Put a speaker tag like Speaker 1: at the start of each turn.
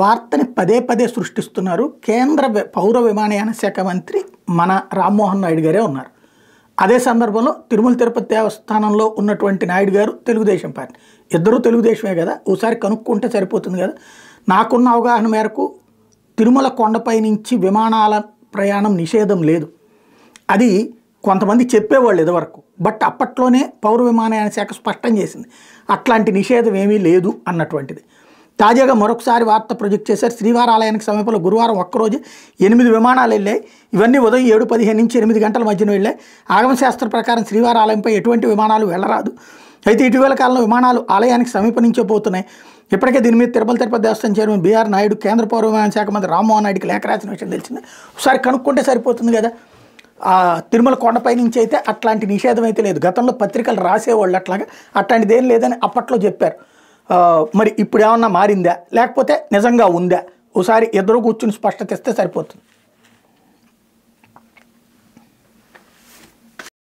Speaker 1: వార్తని పదే పదే సృష్టిస్తున్నారు. కేంద్ర పౌర విమానయాన శాఖ మంత్రి మన రామ్మోహన్ నాయుడు గారే ఉన్నారు. అదే సందర్భంలో తిరుమల తిరుపతి దేవస్థానంలో ఉన్నటువంటి నాయుడు గారు తెలుగుదేశం పార్టీ. ఇద్దరూ తెలుగుదేశమే కదా, ఒకసారి కనుక్కుంటే సరిపోతుంది కదా. నాకున్న అవగాహన మేరకు తిరుమల కొండపై నుంచి విమానాల ప్రయాణం నిషేధం లేదు. అది కొంతమంది చెప్పేవాళ్ళు ఇదివరకు, బట్ అప్పట్లోనే పౌర విమానయాన శాఖ స్పష్టం చేసింది అట్లాంటి నిషేధం ఏమీ లేదు అన్నటువంటిది. తాజాగా మరొకసారి వార్త ప్రొజెక్ట్ చేశారు. శ్రీవారి ఆలయానికి సమీపంలో గురువారం ఒక్కరోజు 8 విమానాలు వెళ్ళాయి. ఇవన్నీ ఉదయం 7:15 నుంచి 8 గంటల మధ్యన వెళ్ళాయి. ఆగమశాస్త్ర ప్రకారం శ్రీవారి ఆలయంపై ఎటువంటి విమానాలు వెళ్ళరాదు. అయితే ఇటీవల కాలంలో విమానాలు ఆలయానికి సమీపం నుంచే పోతున్నాయి. ఇప్పటికే దీని మీద తిరుపతి దేవస్థానం చైర్మన్ బిఆర్ నాయుడు కేంద్ర పౌర విమానయాన శాఖ మంత్రి రామ్మోహన్ నాయుడుకి లేఖ రాసిన విషయం తెలిసింది. ఒకసారి కనుక్కుంటే సరిపోతుంది కదా. తిరుమల కొండపై నుంచి అయితే అట్లాంటి నిషేధం అయితే లేదు. గతంలో పత్రికలు రాసేవాళ్ళు అట్లాగా అట్లాంటిది ఏం లేదని అప్పట్లో చెప్పారు. మరి ఇప్పుడు ఏమన్నా మారిందా లేకపోతే నిజంగా ఉందా, ఒకసారి ఇద్దరు కూర్చుని స్పష్టత ఇస్తే సరిపోతుంది.